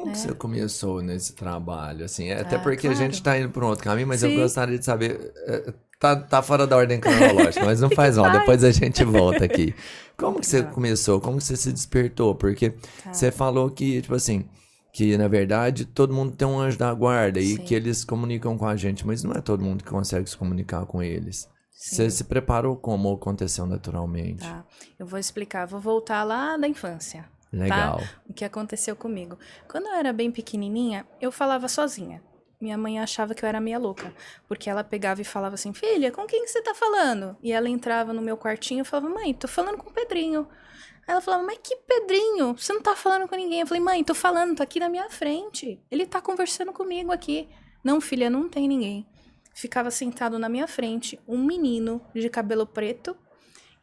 Como que você começou nesse trabalho, assim? Até Ah, porque a gente claro. tá indo por um outro caminho, mas eu Sim, gostaria de saber... Tá fora da ordem cronológica, mas não fique em faz mal, depois a paz. gente volta aqui. Não Como que tem você problema. começou? Como que você se despertou? Porque você Tá, falou que, tipo assim, que na verdade todo mundo tem um anjo da guarda e que sim, eles comunicam com a gente, mas não é todo mundo que consegue se comunicar com eles. Você sim, se preparou como ou aconteceu naturalmente? tá. Eu vou explicar, vou voltar lá da infância, tá? Legal. O que aconteceu comigo. Quando eu era bem pequenininha, eu falava sozinha. Minha mãe achava que eu era meia louca, porque ela pegava e falava assim: "Filha, com quem que você tá falando?" E ela entrava no meu quartinho e falava: "Mãe, tô falando com o Pedrinho." Aí ela falava: "Mas que Pedrinho? Você não tá falando com ninguém." Eu falei: "Mãe, tô falando, tô aqui na minha frente. Ele tá conversando comigo aqui." "Não, filha, não tem ninguém." Ficava sentado na minha frente um menino de cabelo preto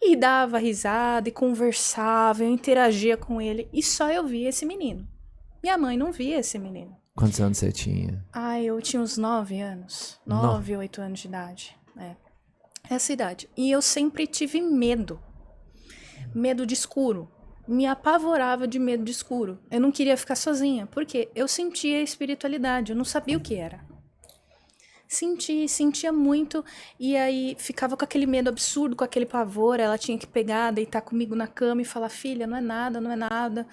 e dava risada e conversava, eu interagia com ele e só eu via esse menino. Minha mãe não via esse menino. Quantos anos você tinha? Ah, eu tinha uns 9 anos, Não. 9, 8 anos de idade. Essa idade. E eu sempre tive medo. Medo de escuro. Me apavorava de medo de escuro. Eu não queria ficar sozinha, porque eu sentia a espiritualidade, eu não sabia o que era. Sentia muito, e aí ficava com aquele medo absurdo, com aquele pavor. Ela tinha que pegar, deitar comigo na cama e falar: "Filha, não é nada, não é nada."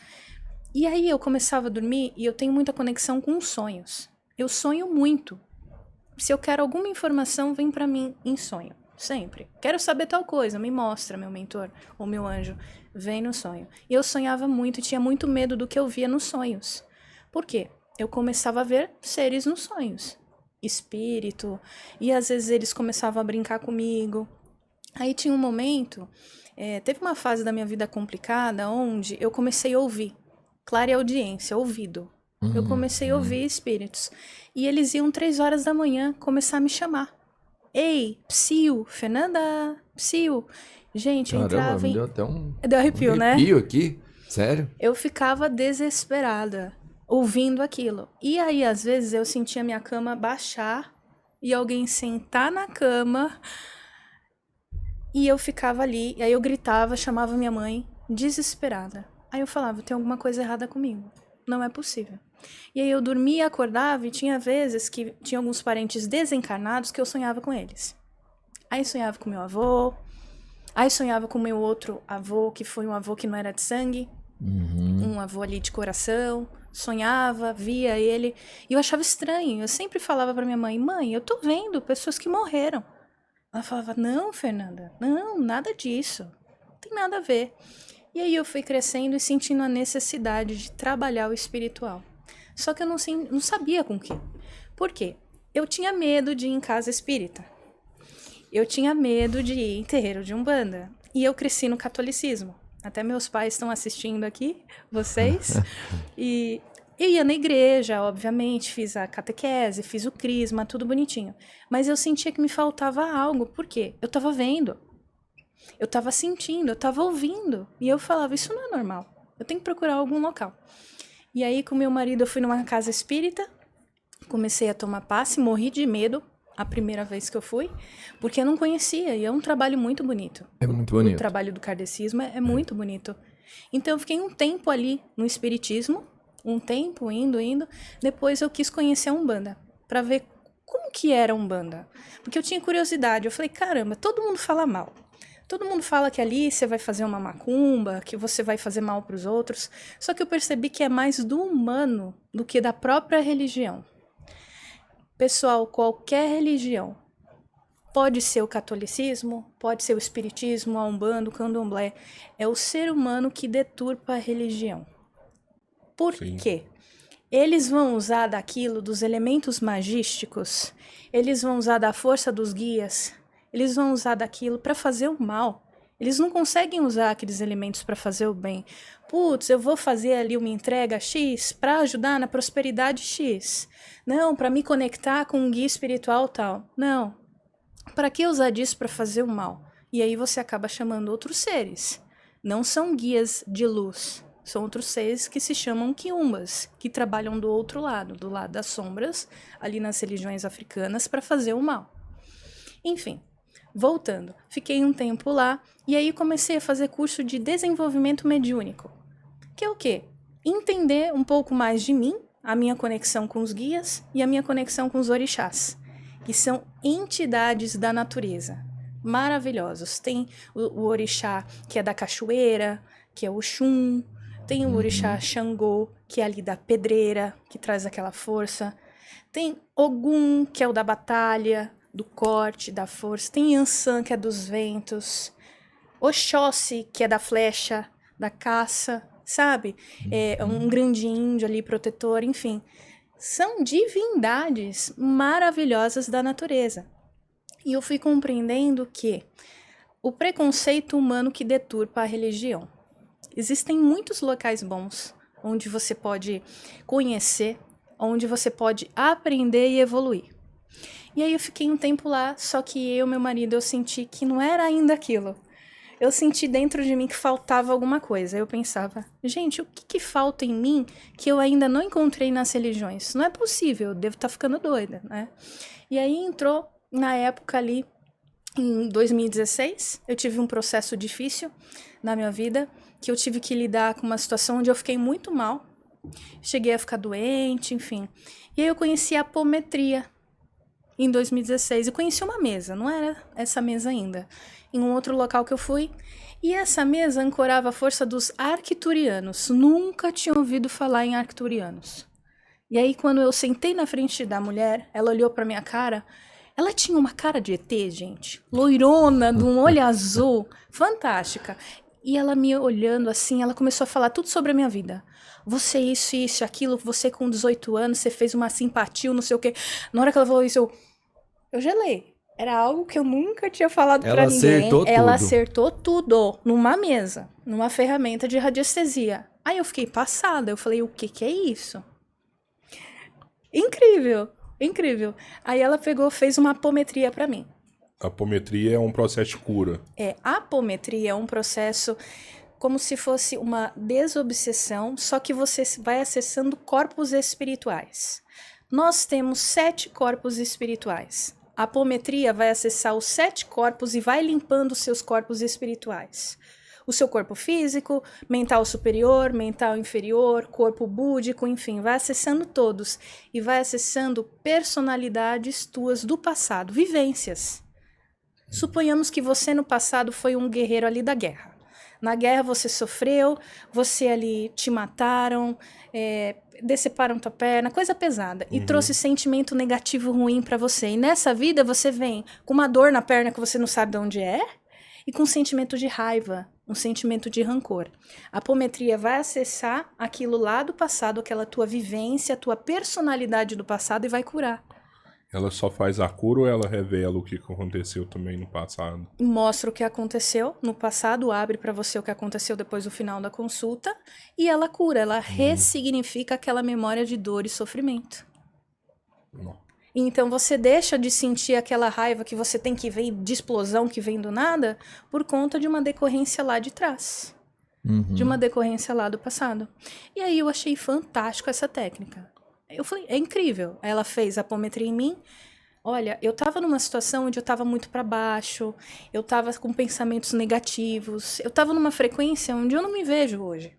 E aí eu começava a dormir e eu tenho muita conexão com os sonhos. Eu sonho muito. Se eu quero alguma informação, vem pra mim em sonho. Sempre. Quero saber tal coisa, me mostra, meu mentor ou meu anjo. Vem no sonho. E eu sonhava muito e tinha muito medo do que eu via nos sonhos. Por quê? Eu começava a ver seres nos sonhos. Espírito. E às vezes eles começavam a brincar comigo. Aí tinha um momento, teve uma fase da minha vida complicada onde eu comecei a ouvir. Clareaudiência, ouvido. Eu comecei a Uhum. ouvir espíritos. E eles iam 3 horas da manhã começar a me chamar. "Ei, Psiu, Fernanda, Psiu." Gente, eu Caramba, entrava me em... deu até Deu um arrepio, né? arrepio aqui. Sério? Eu ficava desesperada ouvindo aquilo. E aí, às vezes, eu sentia minha cama baixar e alguém sentar na cama e eu ficava ali. E aí eu gritava, chamava minha mãe, desesperada. Aí eu falava: "Tem alguma coisa errada comigo. Não é possível." E aí eu dormia, acordava e tinha vezes que tinha alguns parentes desencarnados que eu sonhava com eles. Aí sonhava com meu avô, aí sonhava com meu outro avô, que foi um avô que não era de sangue, Uhum. um avô ali de coração. Sonhava, via ele, e eu achava estranho. Eu sempre falava pra minha mãe: "Mãe, eu tô vendo pessoas que morreram." Ela falava: "Não, Fernanda, não, nada disso. Não tem nada a ver." E aí eu fui crescendo e sentindo a necessidade de trabalhar o espiritual. Só que eu não sabia com o quê. Por quê? Eu tinha medo de ir em casa espírita. Eu tinha medo de ir em terreiro de Umbanda. E eu cresci no catolicismo. Até meus pais estão assistindo aqui, vocês. E eu ia na igreja, obviamente, fiz a catequese, fiz o crisma, tudo bonitinho. Mas eu sentia que me faltava algo. Por quê? Eu tava vendo, eu tava sentindo, eu tava ouvindo. E eu falava: "Isso não é normal. Eu tenho que procurar algum local." E aí, com meu marido, eu fui numa casa espírita, comecei a tomar passe, morri de medo a primeira vez que eu fui, porque eu não conhecia, e é um trabalho muito bonito. É O, muito o bonito. trabalho do kardecismo é muito bonito. Então eu fiquei um tempo ali no espiritismo, um tempo indo, depois eu quis conhecer a Umbanda, para ver como que era a Umbanda, porque eu tinha curiosidade. Eu falei: "Caramba, todo mundo fala mal. Todo mundo fala que ali você vai fazer uma macumba, que você vai fazer mal para os outros." Só que eu percebi que é mais do humano do que da própria religião. Pessoal, qualquer religião, pode ser o catolicismo, pode ser o espiritismo, a Umbanda, o candomblé, é o ser humano que deturpa a religião. Por Sim. quê? Eles vão usar daquilo, dos elementos magísticos, eles vão usar da força dos guias, eles vão usar daquilo para fazer o mal. Eles não conseguem usar aqueles elementos para fazer o bem. Putz, eu vou fazer ali uma entrega X para ajudar na prosperidade X. Não, para me conectar com um guia espiritual tal. Não. Para que usar disso para fazer o mal? E aí você acaba chamando outros seres. Não são guias de luz. São outros seres que se chamam quiumbas, que trabalham do outro lado, do lado das sombras, ali nas religiões africanas, para fazer o mal. Enfim, voltando, fiquei um tempo lá e aí comecei a fazer curso de desenvolvimento mediúnico. Que é o quê? Entender um pouco mais de mim, a minha conexão com os guias e a minha conexão com os orixás, que são entidades da natureza, maravilhosos. Tem o orixá que é da cachoeira, que é o Oxum, tem o orixá Xangô, que é ali da pedreira, que traz aquela força. Tem Ogum, que é o da batalha, do corte, da força. Tem Yansan, que é dos ventos. Oxóssi, que é da flecha, da caça, sabe? É um grande índio ali, protetor, enfim. São divindades maravilhosas da natureza. E eu fui compreendendo que o preconceito humano que deturpa a religião. Existem muitos locais bons onde você pode conhecer, onde você pode aprender e evoluir. E aí eu fiquei um tempo lá, só que eu e meu marido, eu senti que não era ainda aquilo. Eu senti dentro de mim que faltava alguma coisa. Eu pensava, gente, o que falta em mim que eu ainda não encontrei nas religiões? Não é possível, eu devo estar ficando doida, né? E aí entrou, na época ali, em 2016, eu tive um processo difícil na minha vida, que eu tive que lidar com uma situação onde eu fiquei muito mal. Cheguei a ficar doente, enfim. E aí eu conheci a apometria em 2016. Eu conheci uma mesa, não era essa mesa ainda, em um outro local que eu fui. E essa mesa ancorava a força dos arcturianos. Nunca tinha ouvido falar em arcturianos. E aí quando eu sentei na frente da mulher, ela olhou pra minha cara. Ela tinha uma cara de ET, gente. Loirona, de um olho azul. Fantástica. E ela me olhando assim, ela começou a falar tudo sobre a minha vida. Você isso, aquilo, você com 18 anos, você fez uma simpatia, não sei o quê. Na hora que ela falou isso, eu gelei. Era algo que eu nunca tinha falado pra ninguém. Ela acertou tudo numa mesa, numa ferramenta de radiestesia. Aí eu fiquei passada, eu falei, o que é isso? Incrível, incrível. Aí ela pegou, fez uma apometria pra mim. A apometria é um processo de cura. A apometria é um processo como se fosse uma desobsessão, só que você vai acessando corpos espirituais. Nós temos 7 corpos espirituais. A apometria vai acessar os 7 corpos e vai limpando os seus corpos espirituais. O seu corpo físico, mental superior, mental inferior, corpo búdico, enfim, vai acessando todos e vai acessando personalidades tuas do passado, vivências. Suponhamos que você no passado foi um guerreiro ali da guerra. Na guerra você sofreu, você ali te mataram, deceparam tua perna, coisa pesada. E trouxe sentimento negativo ruim pra você. E nessa vida você vem com uma dor na perna que você não sabe de onde é e com um sentimento de raiva, um sentimento de rancor. A apometria vai acessar aquilo lá do passado, aquela tua vivência, a tua personalidade do passado e vai curar. Ela só faz a cura ou ela revela o que aconteceu também no passado? Mostra o que aconteceu no passado, abre para você o que aconteceu depois do final da consulta e ela cura, ela ressignifica aquela memória de dor e sofrimento. Não. Então você deixa de sentir aquela raiva que você tem que ver de explosão que vem do nada por conta de uma decorrência lá de trás. De uma decorrência lá do passado. E aí eu achei fantástico essa técnica. Eu falei, é incrível. Ela fez a apometria em mim. Olha, eu tava numa situação onde eu tava muito para baixo, eu tava com pensamentos negativos, eu tava numa frequência onde eu não me vejo hoje.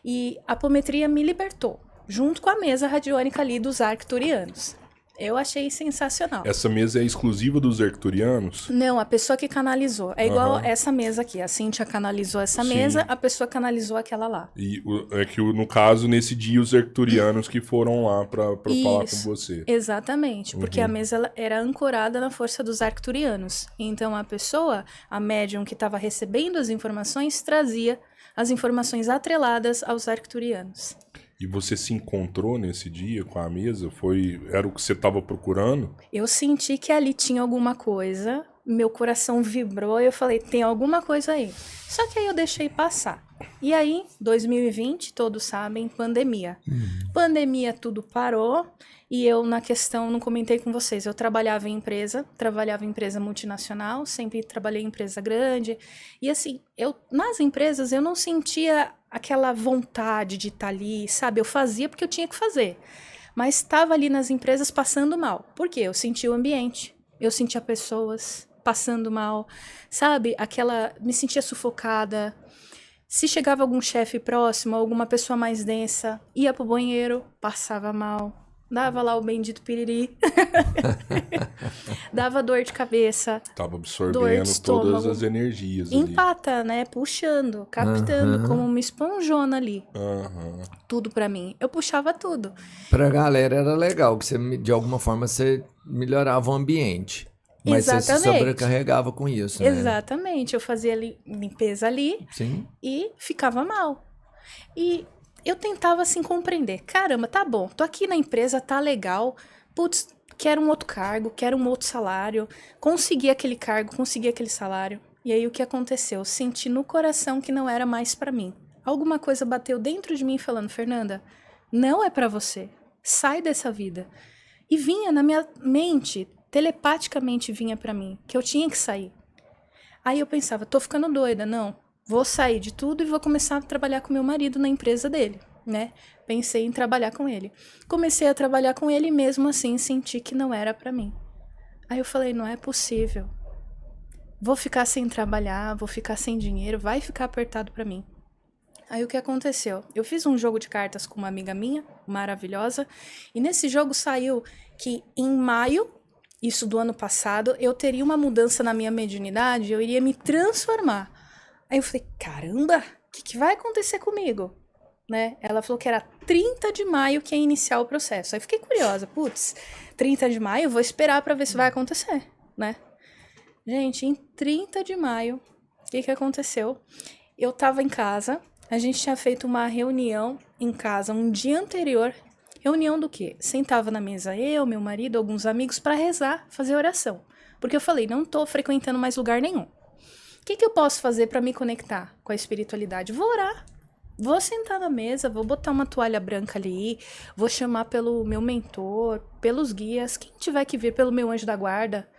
E a apometria me libertou, junto com a mesa radiônica ali dos arcturianos. Eu achei sensacional. Essa mesa é exclusiva dos arcturianos? Não, a pessoa que canalizou. É igual essa mesa aqui. A Cíntia canalizou essa mesa, a pessoa canalizou aquela lá. E é que, no caso, nesse dia, os arcturianos que foram lá pra falar com você. Exatamente, porque a mesa ela era ancorada na força dos arcturianos. Então a pessoa, a médium que estava recebendo as informações, trazia as informações atreladas aos arcturianos. E você se encontrou nesse dia com a mesa? Era o que você estava procurando? Eu senti que ali tinha alguma coisa, meu coração vibrou e eu falei, tem alguma coisa aí. Só que aí eu deixei passar. E aí, 2020, todos sabem, pandemia. Pandemia, tudo parou. E eu, na questão, não comentei com vocês, eu trabalhava em empresa multinacional, sempre trabalhei em empresa grande. E assim, nas empresas eu não sentia aquela vontade de estar ali, sabe? Eu fazia porque eu tinha que fazer. Mas estava ali nas empresas passando mal. Por quê? Eu sentia o ambiente, eu sentia pessoas passando mal, sabe? Me sentia sufocada. Se chegava algum chefe próximo, alguma pessoa mais densa, ia pro banheiro, passava mal. Dava lá o bendito piriri. Dava dor de cabeça. Tava absorvendo todas as energias ali. Empata, né? Puxando, captando, como uma esponjona ali. Tudo pra mim. Eu puxava tudo. Pra galera era legal, que você, de alguma forma você melhorava o ambiente. Mas você se sobrecarregava com isso, né? Exatamente. Eu fazia limpeza ali. Sim. E ficava mal. E eu tentava, assim, compreender. Caramba, tá bom, tô aqui na empresa, tá legal. Putz, quero um outro cargo, quero um outro salário. Consegui aquele cargo, consegui aquele salário. E aí o que aconteceu? Senti no coração que não era mais pra mim. Alguma coisa bateu dentro de mim falando, Fernanda, não é pra você. Sai dessa vida. E vinha na minha mente, telepaticamente vinha pra mim, que eu tinha que sair. Aí eu pensava, tô ficando doida, não. Vou sair de tudo e vou começar a trabalhar com meu marido na empresa dele, né? Pensei em trabalhar com ele. Comecei a trabalhar com ele e mesmo assim senti que não era pra mim. Aí eu falei, não é possível. Vou ficar sem trabalhar, vou ficar sem dinheiro, vai ficar apertado pra mim. Aí o que aconteceu? Eu fiz um jogo de cartas com uma amiga minha, maravilhosa, e nesse jogo saiu que em maio, isso do ano passado, eu teria uma mudança na minha mediunidade, eu iria me transformar. Aí eu falei, caramba, o que vai acontecer comigo? Né? Ela falou que era 30 de maio que ia iniciar o processo. Aí fiquei curiosa, putz, 30 de maio, vou esperar pra ver se vai acontecer, né? Gente, em 30 de maio, o que aconteceu? Eu tava em casa, a gente tinha feito uma reunião em casa um dia anterior. Reunião do quê? Sentava na mesa eu, meu marido, alguns amigos pra rezar, fazer oração. Porque eu falei, não tô frequentando mais lugar nenhum. O que eu posso fazer para me conectar com a espiritualidade? Vou orar. Vou sentar na mesa, vou botar uma toalha branca ali, vou chamar pelo meu mentor, pelos guias, quem tiver que vir, pelo meu anjo da guarda.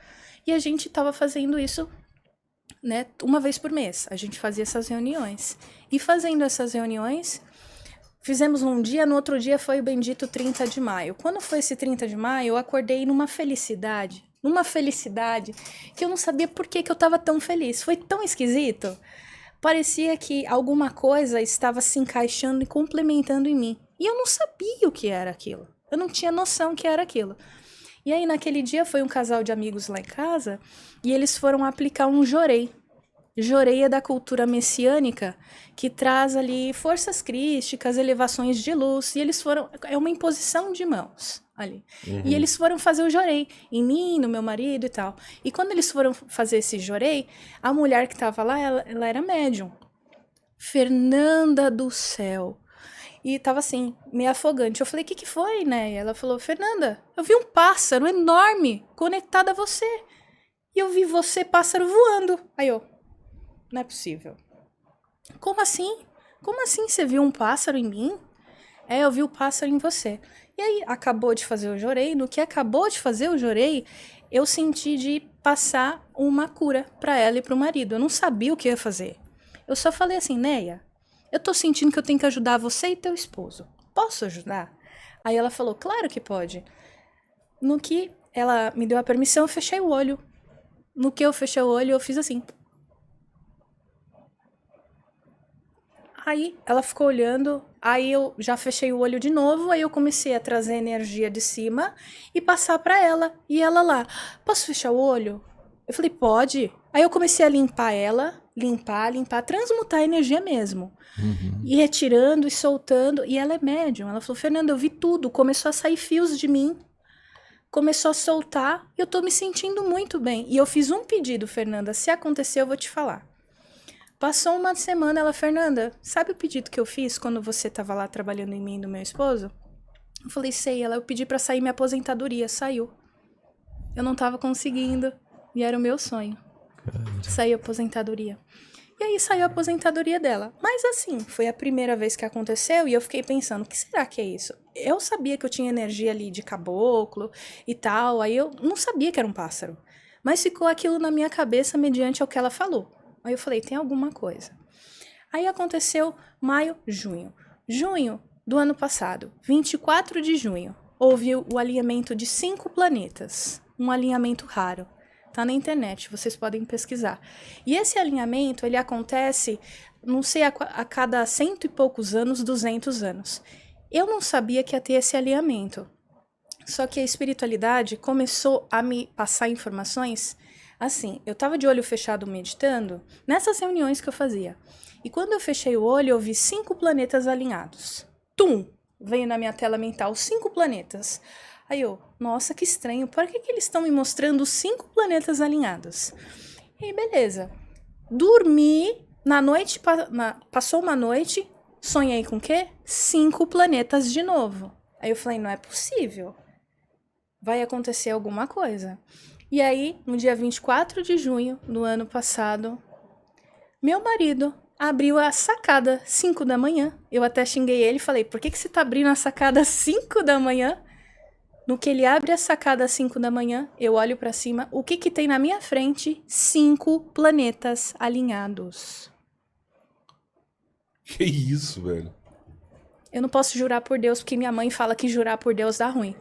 E a gente estava fazendo isso, né, uma vez por mês. A gente fazia essas reuniões. E fazendo essas reuniões, fizemos um dia, no outro dia foi o bendito 30 de maio. Quando foi esse 30 de maio, eu acordei numa felicidade que eu não sabia por que eu estava tão feliz. Foi tão esquisito. Parecia que alguma coisa estava se encaixando e complementando em mim. E eu não sabia o que era aquilo. Eu não tinha noção que era aquilo. E aí, naquele dia, foi um casal de amigos lá em casa e eles foram aplicar um jorei. Jorei é da cultura messiânica, que traz ali forças crísticas, elevações de luz, e eles foram... É uma imposição de mãos ali. E eles foram fazer o jorei em mim, no meu marido e tal. E quando eles foram fazer esse jorei, a mulher que estava lá, ela era médium. Fernanda do céu. E tava assim, meio afogante. Eu falei, o que foi, né? E ela falou, Fernanda, eu vi um pássaro enorme conectado a você. E eu vi você, pássaro, voando. Aí eu... Não é possível. Como assim? Como assim você viu um pássaro em mim? É, eu vi o pássaro em você. E aí, acabou de fazer o jorei. No que acabou de fazer o jorei, eu senti de passar uma cura pra ela e pro marido. Eu não sabia o que ia fazer. Eu só falei assim, Neia, eu tô sentindo que eu tenho que ajudar você e teu esposo. Posso ajudar? Aí ela falou, claro que pode. No que ela me deu a permissão, eu fechei o olho. No que eu fechei o olho, eu fiz assim. Aí ela ficou olhando, aí eu já fechei o olho de novo, aí eu comecei a trazer energia de cima e passar pra ela. E ela lá, posso fechar o olho? Eu falei, pode. Aí eu comecei a limpar ela, limpar, transmutar a energia mesmo. E retirando e soltando, e ela é médium. Ela falou, Fernanda, eu vi tudo, começou a sair fios de mim, começou a soltar, e eu tô me sentindo muito bem. E eu fiz um pedido, Fernanda, se acontecer eu vou te falar. Passou uma semana, ela, Fernanda, sabe o pedido que eu fiz quando você tava lá trabalhando em mim e no meu esposo? Eu falei, sei, eu pedi pra sair minha aposentadoria, saiu. Eu não tava conseguindo, e era o meu sonho. Sair a aposentadoria. E aí saiu a aposentadoria dela. Mas assim, foi a primeira vez que aconteceu e eu fiquei pensando, o que será que é isso? Eu sabia que eu tinha energia ali de caboclo e tal, aí eu não sabia que era um pássaro. Mas ficou aquilo na minha cabeça mediante ao que ela falou. Aí eu falei, tem alguma coisa. Aí aconteceu maio, junho. Junho do ano passado, 24 de junho, houve o alinhamento de 5 planetas. Um alinhamento raro. Tá na internet, vocês podem pesquisar. E esse alinhamento, ele acontece, não sei, a cada 100 e poucos anos, 200 anos. Eu não sabia que ia ter esse alinhamento. Só que a espiritualidade começou a me passar informações. Assim, eu tava de olho fechado meditando nessas reuniões que eu fazia. E quando eu fechei o olho, eu vi 5 planetas alinhados. Tum! Veio na minha tela mental 5 planetas. Aí eu, nossa, que estranho. Por que eles estão me mostrando 5 planetas alinhados? E aí, beleza. Dormi, na noite, passou uma noite, sonhei com o quê? 5 planetas de novo. Aí eu falei, não é possível. Vai acontecer alguma coisa. E aí, no dia 24 de junho do ano passado, meu marido abriu a sacada 5 da manhã. Eu até xinguei ele e falei, por que você tá abrindo a sacada 5 da manhã? No que ele abre a sacada às 5 da manhã, eu olho pra cima, o que tem na minha frente? 5 planetas alinhados. Que isso, velho? Eu não posso jurar por Deus, porque minha mãe fala que jurar por Deus dá ruim.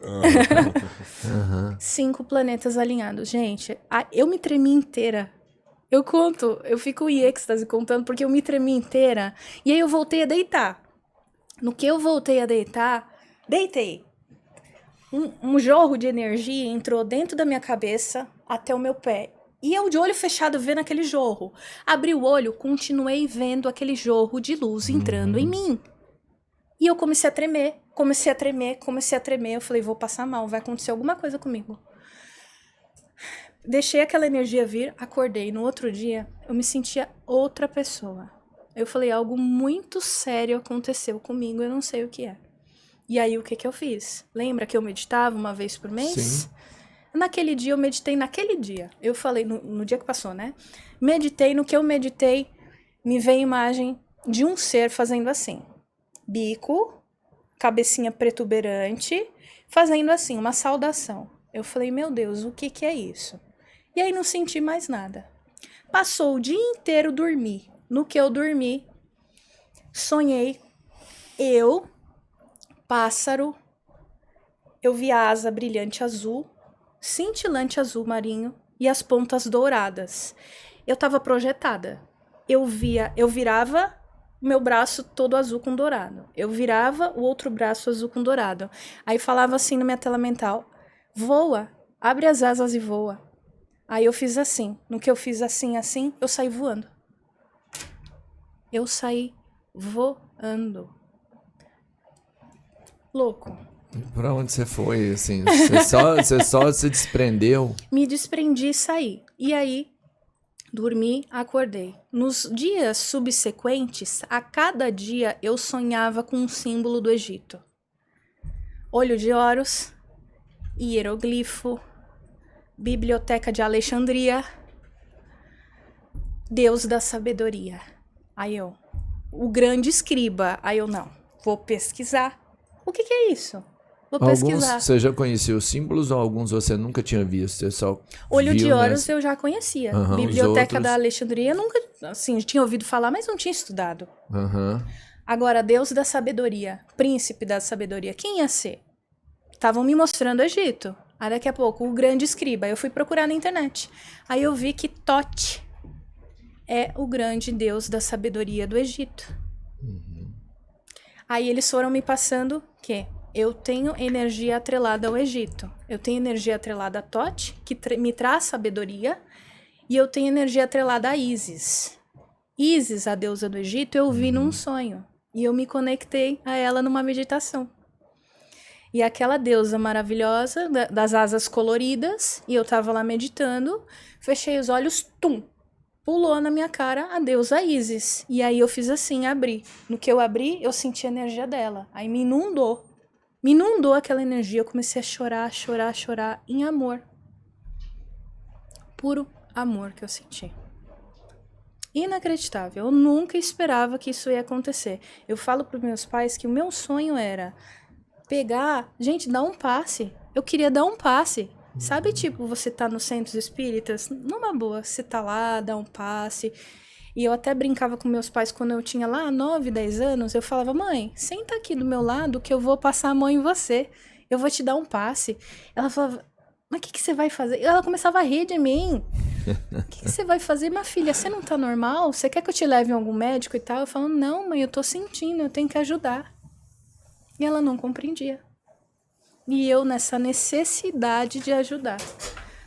5 planetas alinhados. Gente, eu me tremi inteira. Eu conto, eu fico em êxtase contando, porque eu me tremi inteira. E aí eu voltei a deitar. No que eu voltei a deitar, deitei. Um jorro de energia entrou dentro da minha cabeça até o meu pé. E eu de olho fechado vendo aquele jorro. Abri o olho, continuei vendo aquele jorro de luz entrando em mim. E eu comecei a tremer. Eu falei, vou passar mal, vai acontecer alguma coisa comigo. Deixei aquela energia vir, acordei. No outro dia, eu me sentia outra pessoa. Eu falei, algo muito sério aconteceu comigo, eu não sei o que é. E aí, o que eu fiz? Lembra que eu meditava uma vez por mês? Sim. Naquele dia, eu meditei naquele dia. Eu falei, no dia que passou, né? Meditei, no que eu meditei, me veio a imagem de um ser fazendo assim. Bico, cabecinha protuberante, fazendo assim, uma saudação. Eu falei, meu Deus, o que é isso? E aí não senti mais nada. Passou o dia inteiro dormi. No que eu dormi, sonhei pássaro, eu vi a asa brilhante azul, cintilante azul marinho e as pontas douradas. Eu estava projetada. Eu virava o meu braço todo azul com dourado. Eu virava o outro braço azul com dourado. Aí falava assim na minha tela mental, voa, abre as asas e voa. Aí eu fiz assim. No que eu fiz assim, eu saí voando. Eu saí voando. Louco. Pra onde você foi, assim? Você só se desprendeu? Me desprendi e saí. E aí, dormi, acordei. Nos dias subsequentes, a cada dia eu sonhava com um símbolo do Egito. Olho de Horus, hieroglifo, Biblioteca de Alexandria, Deus da sabedoria. Aí eu, o grande escriba. Aí eu, não, vou pesquisar. O que é isso? Vou pesquisar. Alguns você já conhecia os símbolos ou alguns você nunca tinha visto? Você só Olho viu, de Horus né? eu já conhecia. Uhum, Biblioteca da Alexandria, nunca, assim, tinha ouvido falar, mas não tinha estudado. Uhum. Agora, Deus da sabedoria, príncipe da sabedoria, quem ia ser? Estavam me mostrando o Egito. Aí daqui a pouco, o grande escriba. Eu fui procurar na internet. Aí eu vi que Tote é o grande Deus da sabedoria do Egito. Uhum. Aí eles foram me passando que eu tenho energia atrelada ao Egito. Eu tenho energia atrelada a Tote, que me traz sabedoria. E eu tenho energia atrelada a Ísis. Ísis, a deusa do Egito, eu vi num sonho. E eu me conectei a ela numa meditação. E aquela deusa maravilhosa, das asas coloridas, e eu tava lá meditando, fechei os olhos, tum! Pulou na minha cara a deusa Ísis. E aí eu fiz assim, abri. No que eu abri, eu senti a energia dela. Aí me inundou. Me inundou aquela energia. Eu comecei a chorar em amor. Puro amor que eu senti. Inacreditável. Eu nunca esperava que isso ia acontecer. Eu falo para meus pais que o meu sonho era pegar... Gente, dar um passe. Eu queria dar um passe. Sabe, tipo, você tá nos centros espíritas? Numa boa, você tá lá, dá um passe. E eu até brincava com meus pais quando eu tinha lá 9, 10 anos. Eu falava, mãe, senta aqui do meu lado que eu vou passar a mão em você. Eu vou te dar um passe. Ela falava, mas o que você vai fazer? Ela começava a rir de mim. O que você vai fazer? Minha filha, você não tá normal? Você quer que eu te leve em algum médico e tal? Eu falo, não, mãe, eu tô sentindo, eu tenho que ajudar. E ela não compreendia. E eu nessa necessidade de ajudar.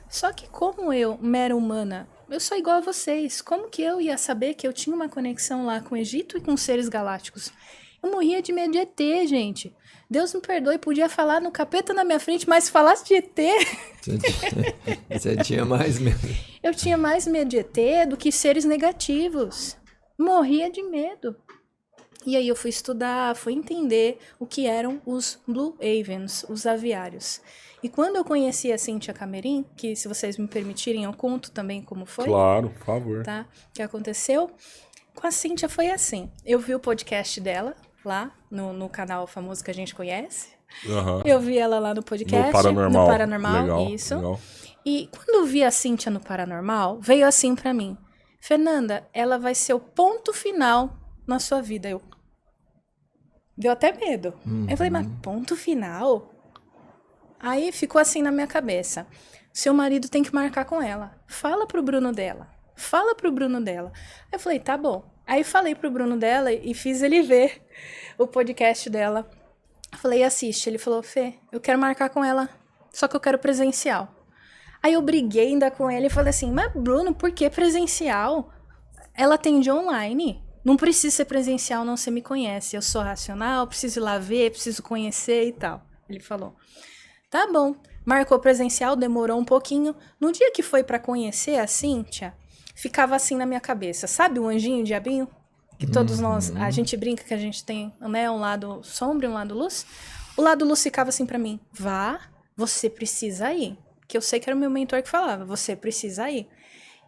Só que como eu, mera humana, eu sou igual a vocês. Como que eu ia saber que eu tinha uma conexão lá com o Egito e com os seres galácticos? Eu morria de medo de ET, gente. Deus me perdoe, podia falar no capeta na minha frente, mas se falasse de ET... Você tinha mais medo. Eu tinha mais medo de ET do que seres negativos. Morria de medo. E aí eu fui estudar, fui entender o que eram os Blue Avens, os aviários. E quando eu conheci a Cíntia Camerim, que se vocês me permitirem eu conto também como foi. Claro, por favor. Tá? O que aconteceu? Com a Cíntia foi assim. Eu vi o podcast dela, lá no canal famoso que a gente conhece. Uhum. Eu vi ela lá no podcast. No Paranormal, legal, isso. Legal. E quando eu vi a Cíntia no Paranormal, veio assim pra mim. Fernanda, ela vai ser o ponto final na sua vida. Deu até medo. Aí eu falei, mas ponto final? Aí ficou assim na minha cabeça. Seu marido tem que marcar com ela. Fala pro Bruno dela. Fala pro Bruno dela. Aí eu falei, tá bom. Aí falei pro Bruno dela e fiz ele ver o podcast dela. Falei, assiste. Ele falou, Fê, eu quero marcar com ela, só que eu quero presencial. Aí eu briguei ainda com ele e falei assim, mas Bruno, por que presencial? Ela atende online. Não precisa ser presencial, não, você me conhece. Eu sou racional, preciso ir lá ver, preciso conhecer e tal. Ele falou, tá bom. Marcou presencial, demorou um pouquinho. No dia que foi pra conhecer a Cíntia, ficava assim na minha cabeça. Sabe o anjinho, o diabinho? Que todos nós, a gente brinca que a gente tem, né, um lado sombra e um lado luz. O lado luz ficava assim pra mim, vá, você precisa ir. Que eu sei que era o meu mentor que falava, você precisa ir.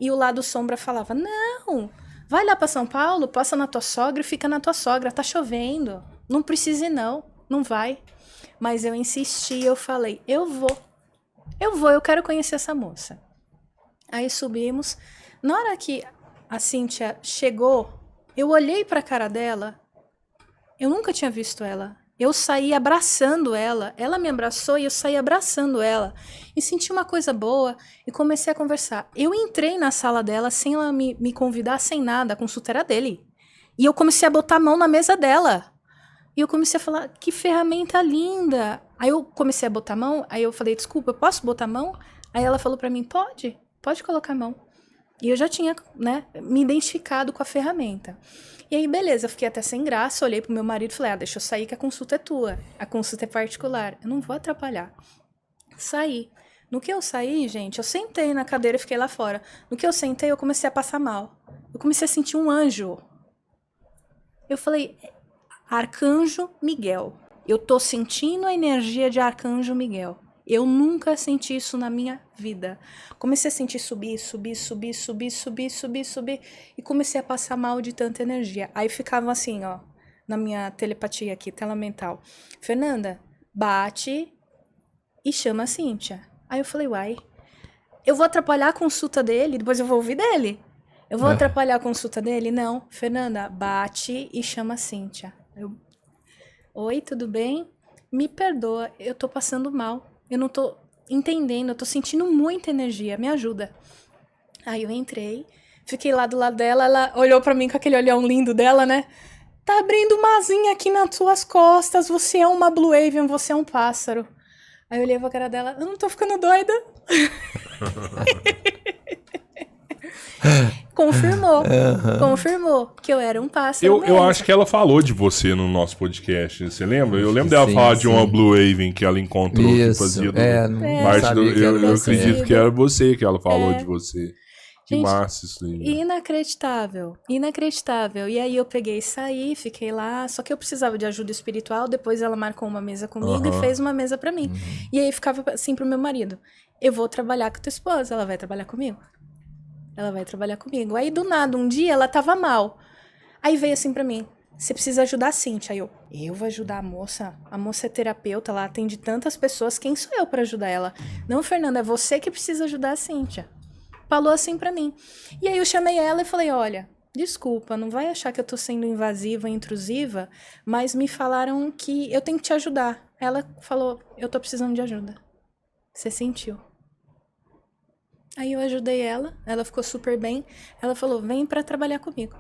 E o lado sombra falava, não, vai lá pra São Paulo, passa na tua sogra e fica na tua sogra, tá chovendo. Não precisa ir não, não vai. Mas eu insisti, eu falei, eu vou, eu quero conhecer essa moça. Aí subimos. Na hora que a Cíntia chegou, eu olhei pra cara dela, eu nunca tinha visto ela. Eu saí abraçando ela, ela me abraçou e eu saí abraçando ela. E senti uma coisa boa e comecei a conversar. Eu entrei na sala dela sem ela me convidar, sem nada, a consulta era dele. E eu comecei a botar a mão na mesa dela. E eu comecei a falar, que ferramenta linda. Aí eu comecei a botar a mão, aí eu falei, desculpa, eu posso botar a mão? Aí ela falou pra mim, pode colocar a mão. E eu já tinha, né, me identificado com a ferramenta. E aí, beleza, eu fiquei até sem graça, olhei pro meu marido e falei, deixa eu sair que a consulta é tua, a consulta é particular, eu não vou atrapalhar. Saí. No que eu saí, gente, eu sentei na cadeira e fiquei lá fora. No que eu sentei, eu comecei a passar mal. Eu comecei a sentir um anjo. Eu falei, Arcanjo Miguel. Eu tô sentindo a energia de Arcanjo Miguel. Eu nunca senti isso na minha vida. Comecei a sentir subir. E comecei a passar mal de tanta energia. Aí ficava assim, ó, na minha telepatia aqui, tela mental. Fernanda, bate e chama a Cíntia. Aí eu falei, uai, eu vou atrapalhar a consulta dele, depois eu vou ouvir dele. Eu vou atrapalhar a consulta dele? Não. Fernanda, bate e chama a Cíntia. Oi, tudo bem? Me perdoa, eu tô passando mal. Eu não tô entendendo, eu tô sentindo muita energia, me ajuda. Aí eu entrei, fiquei lá do lado dela, ela olhou pra mim com aquele olhão lindo dela, né? Tá abrindo uma asinha aqui nas tuas costas, você é uma Blue Avian, você é um pássaro. Aí eu olhei pra cara dela, eu não tô ficando doida. Confirmou que eu era um pássaro. Eu acho que ela falou de você no nosso podcast, você lembra? Eu lembro dela falar de uma Blue Avian que ela encontrou que fazia parte do. Eu acredito que era você que ela falou de você. Que massa isso aí. Inacreditável. E aí eu peguei e saí, fiquei lá. Só que eu precisava de ajuda espiritual. Depois ela marcou uma mesa comigo e fez uma mesa pra mim. E aí ficava assim pro meu marido: eu vou trabalhar com tua esposa, ela vai trabalhar comigo. Aí do nada, um dia ela tava mal. Aí veio assim pra mim: você precisa ajudar a Cíntia. Aí eu vou ajudar a moça? A moça é terapeuta, ela atende tantas pessoas, quem sou eu pra ajudar ela? Não, Fernanda, é você que precisa ajudar a Cíntia. Falou assim pra mim. E aí eu chamei ela e falei: olha, desculpa, não vai achar que eu tô sendo invasiva, intrusiva, mas me falaram que eu tenho que te ajudar. Ela falou: eu tô precisando de ajuda. Você sentiu. Aí eu ajudei ela ficou super bem. Ela falou, vem pra trabalhar comigo.